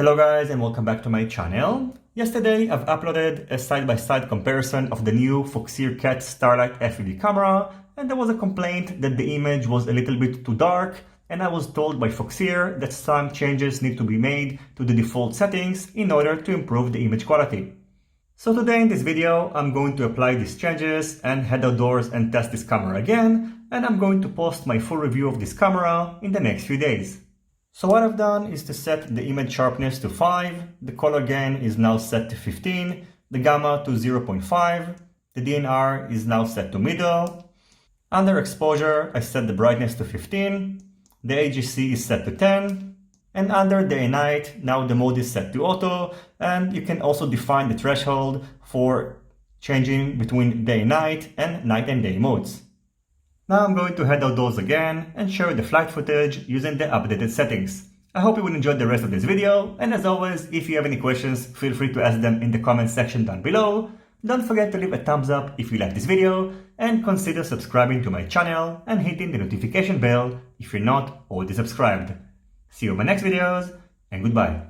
Hello guys and welcome back to my channel. Yesterday I've uploaded a side-by-side comparison of the new Foxeer Cat Starlight FPV camera, and there was a complaint that the image was a little bit too dark, and I was told by Foxeer that some changes need to be made to the default settings in order to improve the image quality. So today in this video I'm going to apply these changes and head outdoors and test this camera again, and I'm going to post my full review of this camera in the next few days. So what I've done is to set the image sharpness to 5, the color gain is now set to 15, the gamma to 0.5, the DNR is now set to middle. Under exposure I set the brightness to 15, the AGC is set to 10, and under day and night now the mode is set to auto, and you can also define the threshold for changing between day and night and day modes. Now I'm going to head outdoors again and share the flight footage using the updated settings. I hope you will enjoy the rest of this video, and as always, if you have any questions, feel free to ask them in the comment section down below. Don't forget to leave a thumbs up if you like this video, and consider subscribing to my channel and hitting the notification bell if you're not already subscribed. See you in my next videos, and goodbye.